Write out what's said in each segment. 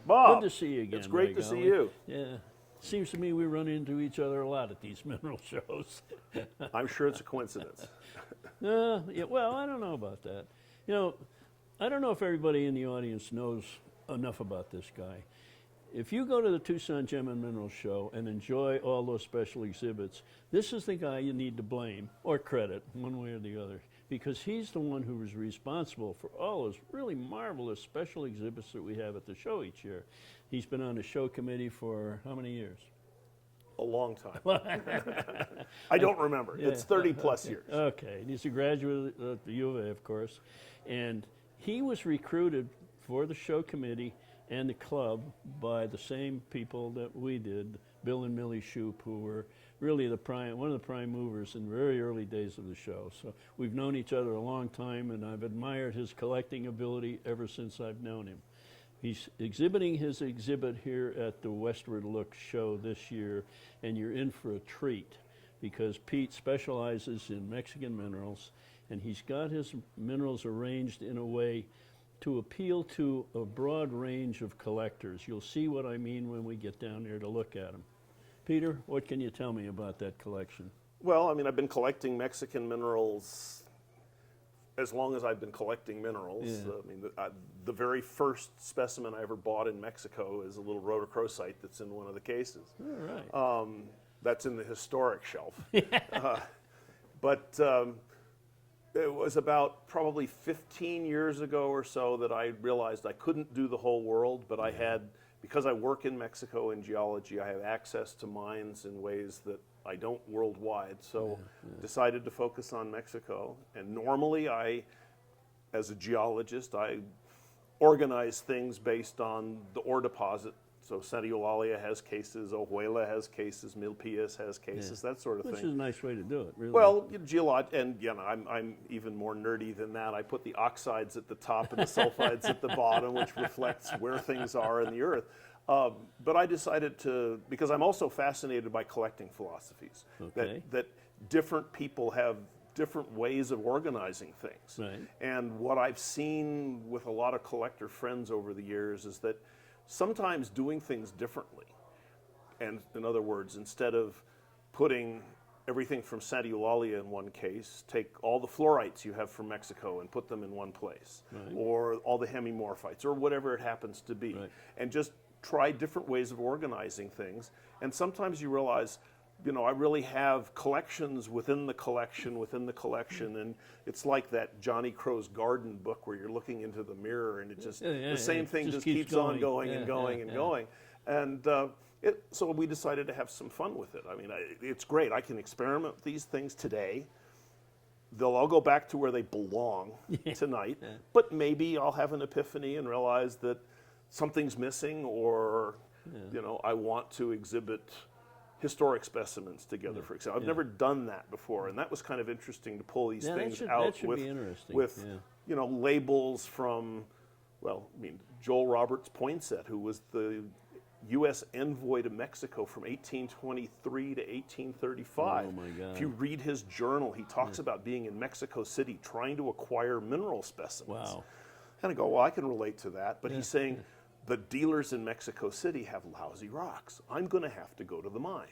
Bob. Good to see you again. It's great by to see golly. you. Yeah. Seems to me we run into each other a lot at these mineral shows. I'm sure it's a coincidence. Yeah, well, I don't know about that. You know, I don't know if everybody in the audience knows enough about this guy. If you go to the Tucson Gem and Mineral Show and enjoy all those special exhibits, this is the guy you need to blame or credit, one way or the other, because he's the one who was responsible for all those really marvelous special exhibits that we have at the show each year. He's been on the show committee for how many years? A long time. I don't remember. Yeah. It's 30 plus years. Okay, he's a graduate at the U of A, of course, and he was recruited for the show committee and the club by the same people that we did, Bill and Millie Shoup, who were really one of the prime movers in the very early days of the show. So we've known each other a long time, and I've admired his collecting ability ever since I've known him. He's exhibiting his exhibit here at the Westward Look Show this year, and you're in for a treat because Pete specializes in Mexican minerals, and he's got his minerals arranged in a way to appeal to a broad range of collectors. You'll see what I mean when we get down there to look at them. Peter, what can you tell me about that collection? Well, I mean, I've been collecting Mexican minerals as long as I've been collecting minerals. Yeah. I mean, the very first specimen I ever bought in Mexico is a little rhodochrosite that's in one of the cases. All right. That's in the historic shelf. But it was about probably 15 years ago or so that I realized I couldn't do the whole world, but I had, because I work in Mexico in geology, I have access to mines in ways that I don't worldwide. So decided to focus on Mexico. And normally as a geologist, I organize things based on the ore deposit. So Santa Eulalia has cases, Ojuela has cases, Milpillas has cases, that sort of thing. Which is a nice way to do it, really. Well, and I'm even more nerdy than that. I put the oxides at the top and the sulfides at the bottom, which reflects where things are in the earth. But I decided to, because I'm also fascinated by collecting philosophies, that different people have different ways of organizing things. Right. And what I've seen with a lot of collector friends over the years is that sometimes doing things differently, and in other words, instead of putting everything from Santa Eulalia in one case, take all the fluorites you have from Mexico and put them in one place, or all the hemimorphites, or whatever it happens to be, and just try different ways of organizing things. And sometimes you realize, you know, I really have collections within the collection, and it's like that Johnny Crow's Garden book where you're looking into the mirror and it just, the same thing just keeps on going and going and going. And so we decided to have some fun with it. I mean, it's great. I can experiment with these things today. They'll all go back to where they belong tonight, but maybe I'll have an epiphany and realize that something's missing, or, you know, I want to exhibit historic specimens together, for example. I've never done that before, and that was kind of interesting to pull these things out with you know, labels from, well, I mean, Joel Roberts Poinsett, who was the U.S. envoy to Mexico from 1823 to 1835. Oh my God. If you read his journal, he talks about being in Mexico City trying to acquire mineral specimens. Wow. And I go, well, I can relate to that, but he's saying, the dealers in Mexico City have lousy rocks. I'm going to have to go to the mine.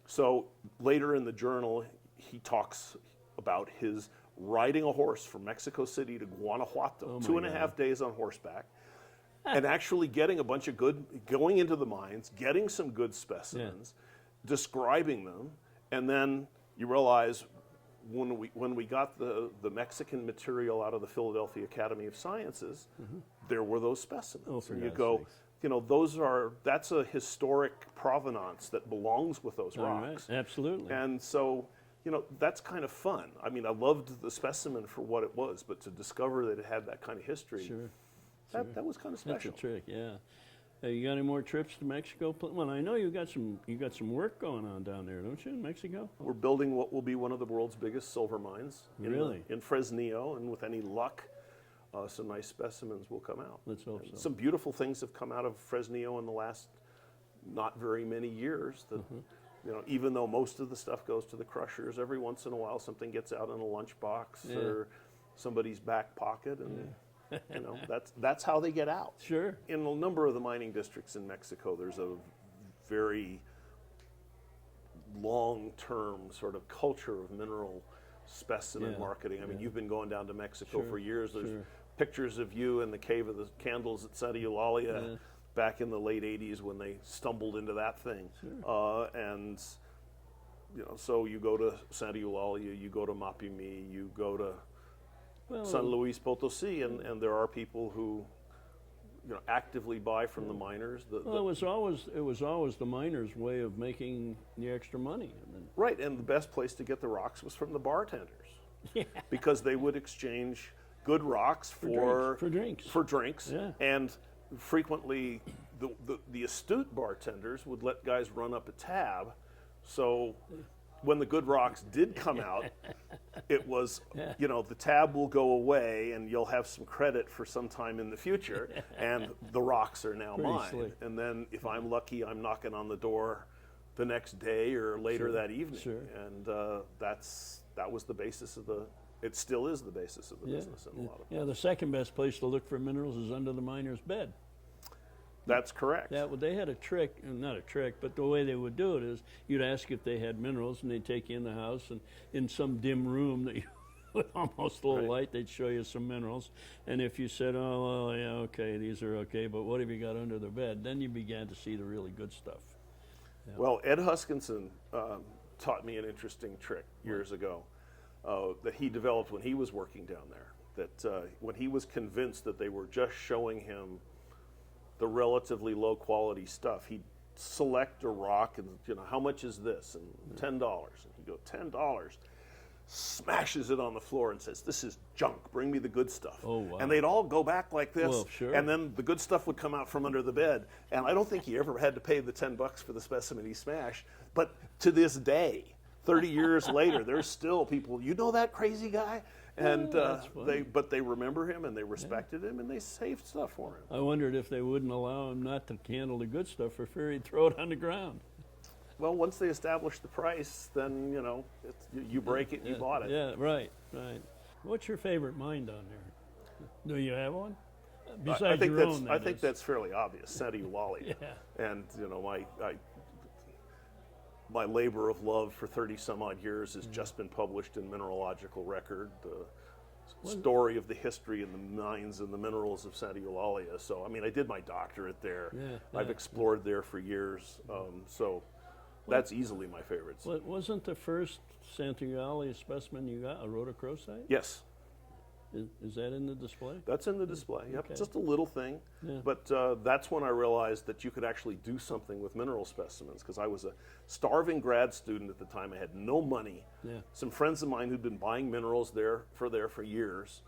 So later in the journal, he talks about his riding a horse from Mexico City to Guanajuato, 2.5 days on horseback, and actually getting a bunch of going into the mines, getting some good specimens, describing them, and then you realize when we got the Mexican material out of the Philadelphia Academy of Sciences, there were those specimens. And you go, you know, that's a historic provenance that belongs with those rocks. Right. Absolutely. And so, you know, that's kind of fun. I mean, I loved the specimen for what it was, but to discover that it had that kind of history, that was kind of special. That's a trick, yeah. You got any more trips to Mexico? Well, I know you got some work going on down there, don't you, in Mexico? We're building what will be one of the world's biggest silver mines in Fresnillo, and with any luck, some nice specimens will come out. Let's hope so. Some beautiful things have come out of Fresnillo in the last not very many years. That you know, even though most of the stuff goes to the crushers, every once in a while something gets out in a lunchbox or somebody's back pocket, and You know, that's how they get out. Sure. In a number of the mining districts in Mexico, there's a very long-term sort of culture of mineral specimen Yeah, marketing. I mean, yeah. you've been going down to Mexico Sure, for years. There's sure. pictures of you in the Cave of the Candles at Santa Eulalia Yeah. back in the late 80s when they stumbled into that thing. And, you know, so you go to Santa Eulalia, you go to Mapimi, you go to San Luis Potosi, and there are people who, you know, actively buy from the miners. Well, it was always the miners' way of making the extra money. I mean, Right, and the best place to get the rocks was from the bartenders. Yeah. Because they would exchange good rocks for drinks. Yeah. And frequently the astute bartenders would let guys run up a tab, so when the good rocks did come out, it was, you know, the tab will go away and you'll have some credit for some time in the future, and the rocks are now Pretty mine. slick. And then if I'm lucky, I'm knocking on the door the next day or later that evening. Sure. And that was the basis of it still is the basis of the business in a lot of Yeah, the second best place to look for minerals is under the miner's bed. That's correct. They had a trick, not a trick, but the way they would do it is you'd ask if they had minerals, and they'd take you in the house, and in some dim room that you, with almost a little light, they'd show you some minerals. And if you said, oh, well, yeah, okay, these are okay, but what have you got under the bed? Then you began to see the really good stuff. Yeah. Well, Ed Huskinson taught me an interesting trick years ago that he developed when he was working down there. That when he was convinced that they were just showing him the relatively low quality stuff, he'd select a rock and, you know, how much is this? And $10. And he'd go, $10. Smashes it on the floor and says, this is junk, bring me the good stuff. Oh, wow. And they'd all go back like this, Well, sure. and then the good stuff would come out from under the bed. And I don't think he ever had to pay the $10 for the specimen he smashed. But to this day, 30 years later, there's still people, you know that crazy guy? And they remember him and they respected him and they saved stuff for him. I wondered if they wouldn't allow him not to handle the good stuff for fear he'd throw it on the ground. Well, once they established the price, then, you know, you break it, you bought it. Yeah, right. What's your favorite mine down there? Do you have one? Besides I think your that's own, I think that's fairly obvious. Santa Eulalia. Yeah. And, you know, my labor of love for 30 some odd years has just been published in Mineralogical Record, the story of the history and the mines and the minerals of Santa Eulalia. So, I mean, I did my doctorate there. I've explored there for years. So that's easily my favorite. Wasn't the first Santa Eulalia specimen you got a rhodochrosite? Yes. Is that in the display? That's in the display. Yep, Okay. just a little thing. Yeah. But that's when I realized that you could actually do something with mineral specimens, because I was a starving grad student at the time. I had no money. Yeah. Some friends of mine who'd been buying minerals there for years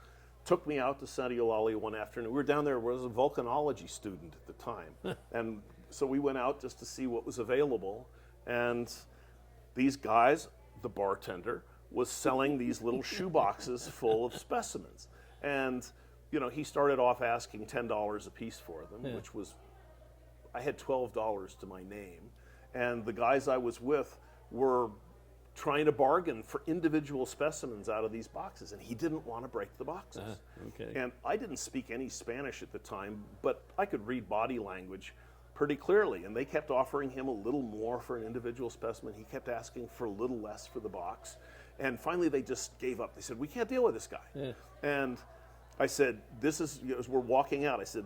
took me out to Santa Eulalia one afternoon. We were down there. I was a volcanology student at the time, and so we went out just to see what was available. And these guys, the bartender, was selling these little shoe boxes full of specimens. And, you know, he started off asking $10 a piece for them, which was, I had $12 to my name. And the guys I was with were trying to bargain for individual specimens out of these boxes, and he didn't want to break the boxes. Okay. And I didn't speak any Spanish at the time, but I could read body language pretty clearly, and they kept offering him a little more for an individual specimen. He kept asking for a little less for the box. And finally, they just gave up. They said, we can't deal with this guy. Yeah. And I said, this is, you know, as we're walking out, I said,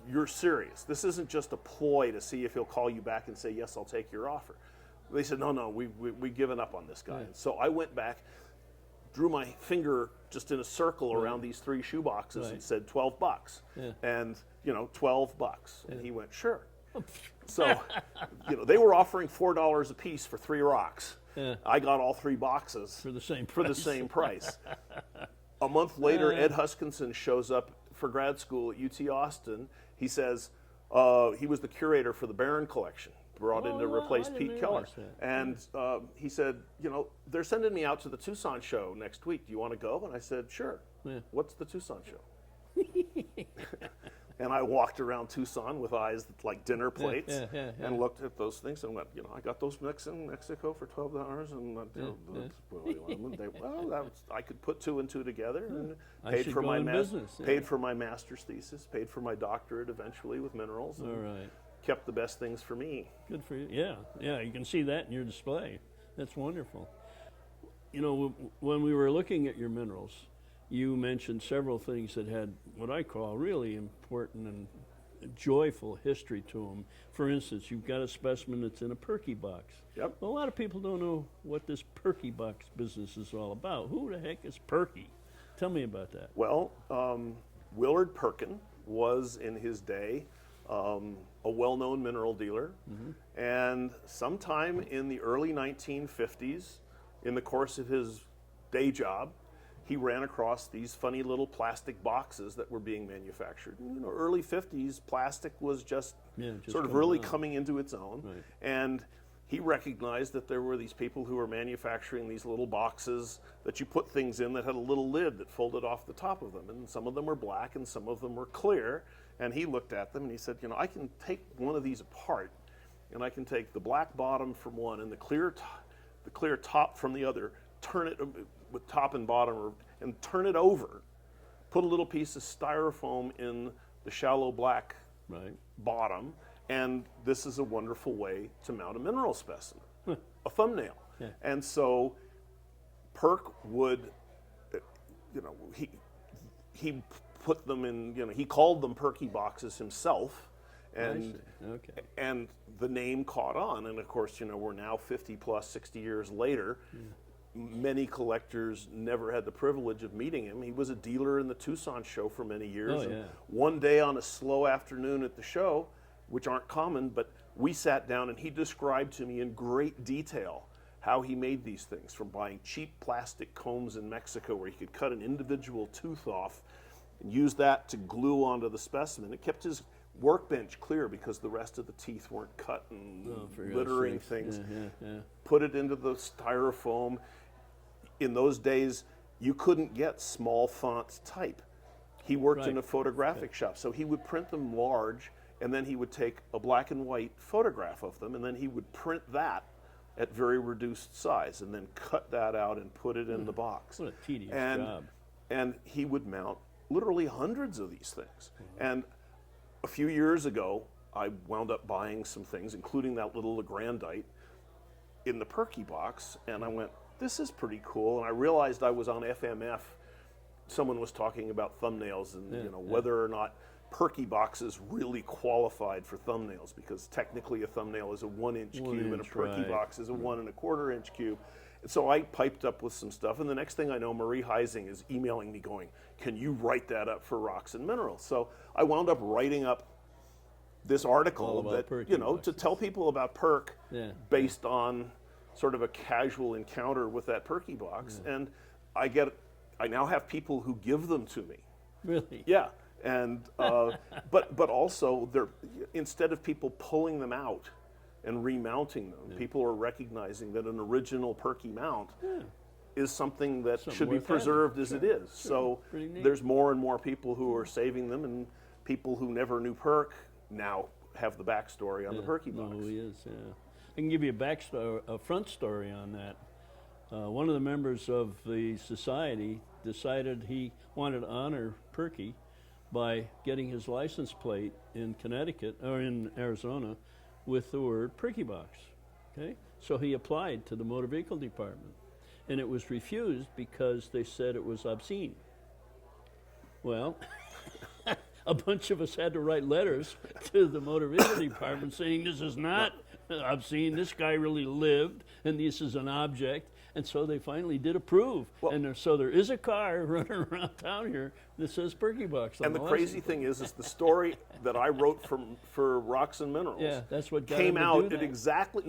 you're serious. This isn't just a ploy to see if he'll call you back and say, yes, I'll take your offer. They said, no, we've given up on this guy. And so I went back, drew my finger just in a circle around these 3 shoe boxes and said, $12. Yeah. And, you know, $12. And he went, sure. So, you know, they were offering $4 a piece for 3 rocks. Yeah. I got all 3 boxes For the same price. A month later, Ed Huskinson shows up for grad school at UT Austin. He says he was the curator for the Barron collection, brought in to replace Pete Keller. And he said, you know, they're sending me out to the Tucson show next week. Do you want to go? And I said, sure. Yeah. What's the Tucson show? And I walked around Tucson with eyes like dinner plates and looked at those things and went, I got those in Mexico for $12, and I could put two and two together, and paid for my paid for my master's thesis, paid for my doctorate eventually with minerals, and kept the best things for me. Good for you. Yeah, you can see that in your display. That's wonderful. When we were looking at your minerals, you mentioned several things that had what I call really important and joyful history to them. For instance, you've got a specimen that's in a perky box. Yep. Well, a lot of people don't know what this perky box business is all about. Who the heck is Perky? Tell me about that. Well, Willard Perkin was in his day a well-known mineral dealer, and sometime in the early 1950s, in the course of his day job, he ran across these funny little plastic boxes that were being manufactured. Early 50s, plastic was just sort of really coming into its own. Right. And he recognized that there were these people who were manufacturing these little boxes that you put things in that had a little lid that folded off the top of them. And some of them were black and some of them were clear. And he looked at them and he said, I can take one of these apart, and I can take the black bottom from one and the clear top from the other, turn it with top and bottom, and turn it over, put a little piece of styrofoam in the shallow black bottom, and this is a wonderful way to mount a mineral specimen, a thumbnail. Yeah. And so Perk would, he put them in, he called them Perky boxes himself, and and the name caught on. And of course, we're now 50 plus 60 years later. Many collectors never had the privilege of meeting him. He was a dealer in the Tucson show for many years. And one day on a slow afternoon at the show, which aren't common, but we sat down and he described to me in great detail how he made these things, from buying cheap plastic combs in Mexico where he could cut an individual tooth off and use that to glue onto the specimen. It kept his workbench clear because the rest of the teeth weren't cut and littering things. Put it into the styrofoam. In those days, you couldn't get small font type. He worked in a photographic shop, so he would print them large, and then he would take a black and white photograph of them, and then he would print that at very reduced size, and then cut that out and put it in the box. What a tedious job. And he would mount literally hundreds of these things. And a few years ago, I wound up buying some things, including that little Legrandite, in the Perky box, and I went, this is pretty cool. And I realized I was on FMF. Someone was talking about thumbnails and whether or not Perky boxes really qualified for thumbnails, because technically a thumbnail is a 1-inch cube and a Perky box is a 1 1/4 inch cube. And so I piped up with some stuff, and the next thing I know, Marie Heising is emailing me going, can you write that up for Rocks and Minerals? So I wound up writing up this article that, to tell people about Perk based on sort of a casual encounter with that Perky box. And I now have people who give them to me. Really? Yeah. And but also instead of people pulling them out and remounting them, people are recognizing that an original Perky mount is something that should be preserved as it is. So there's more and more people who are saving them, and people who never knew Perk now have the backstory on the Perky box. Oh, he is, I can give you a front story on that. One of the members of the society decided he wanted to honor Perky by getting his license plate in Connecticut, or in Arizona, with the word Perky box. Okay? So he applied to the motor vehicle department, and it was refused because they said it was obscene. Well, a bunch of us had to write letters to the motor vehicle department saying this is not obscene, this guy really lived, and this is an object. And so they finally did approve. Well, and so there is a car running around town here that says Perky box. And the crazy thing is the story that I wrote for Rocks and Minerals that's what came out at exactly,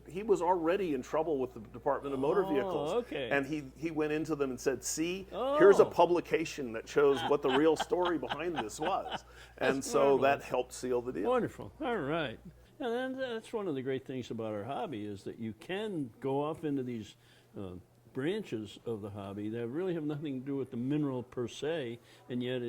he was already in trouble with the Department of Motor Vehicles. Okay. And he went into them and said, see, here's a publication that shows what the real story behind this was. And so that helped seal the deal. Wonderful. All right. And that's one of the great things about our hobby, is that you can go off into these branches of the hobby that really have nothing to do with the mineral per se, and yet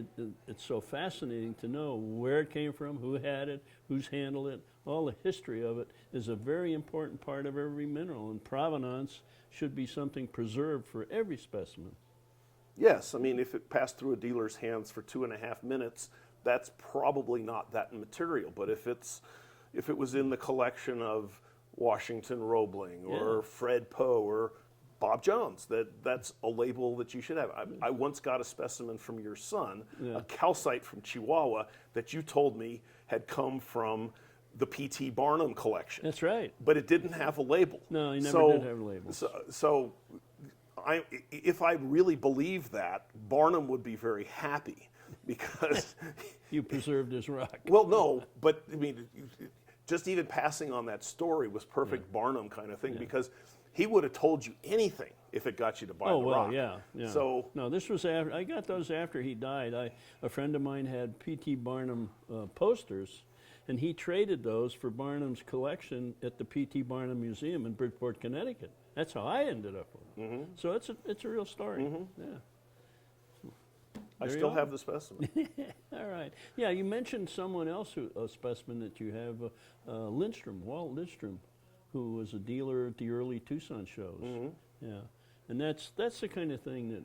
it's so fascinating to know where it came from, who had it, who's handled it. All the history of it is a very important part of every mineral, and provenance should be something preserved for every specimen. Yes, I mean, if it passed through a dealer's hands for 2.5 minutes, that's probably not that material. But if it was in the collection of Washington Roebling or Fred Poe or Bob Jones, that's a label that you should have. I once got a specimen from your son, a calcite from Chihuahua, that you told me had come from the P.T. Barnum collection. That's right. But it didn't have a label. No, he never did have a label. So if I really believed that, Barnum would be very happy because you preserved his rock. Well, no, but I mean, just even passing on that story was perfect Barnum kind of thing because he would have told you anything if it got you to buy the rock. Yeah. So no, this was after I got those after he died. A friend of mine had P.T. Barnum posters, and he traded those for Barnum's collection at the P.T. Barnum Museum in Bridgeport, Connecticut. That's how I ended up with it. So it's a real story. Yeah. I still have the specimen. All right. Yeah, you mentioned someone else, a specimen that you have, Walt Lindstrom, who was a dealer at the early Tucson shows. Yeah. And that's the kind of thing that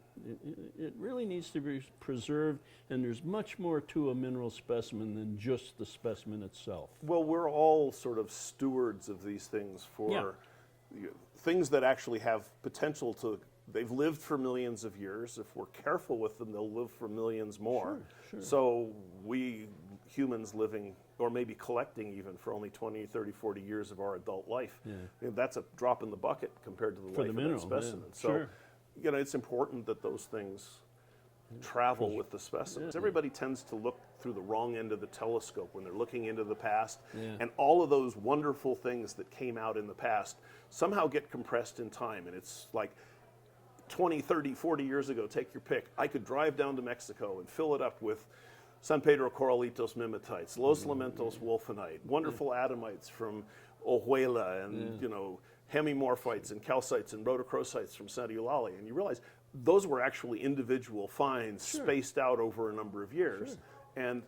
it really needs to be preserved, and there's much more to a mineral specimen than just the specimen itself. Well, we're all sort of stewards of these things for things that actually have potential to. They've lived for millions of years. If we're careful with them, they'll live for millions more. Sure. So we humans living, or maybe collecting even, for only 20, 30, 40 years of our adult life, that's a drop in the bucket compared to the life of that specimen. So, it's important that those things travel with the specimens. Everybody tends to look through the wrong end of the telescope when they're looking into the past, and all of those wonderful things that came out in the past somehow get compressed in time, and it's like 20, 30, 40 years ago, take your pick, I could drive down to Mexico and fill it up with San Pedro Corralitos Mimetites, Los Lamentos Wolfenite, wonderful adamites from Ojuela, and hemimorphites and calcites and rhodochrosites from Santa Eulalia. And you realize those were actually individual finds spaced out over a number of years. And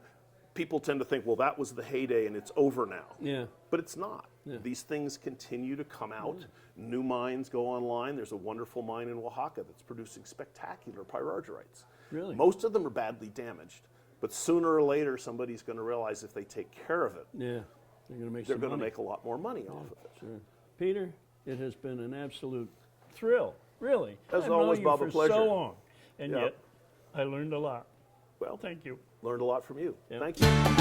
people tend to think, well, that was the heyday and it's over now. Yeah. But it's not. These things continue to come out. New mines go online. There's a wonderful mine in Oaxaca that's producing spectacular pyrargyrites. Really? Most of them are badly damaged. But sooner or later, somebody's going to realize if they take care of it, they're going to make a lot more money off of it. Sure. Peter, it has been an absolute thrill, really. As always, Bob, a pleasure. So long, and yet I learned a lot. Well, thank you. Learned a lot from you. Thank you.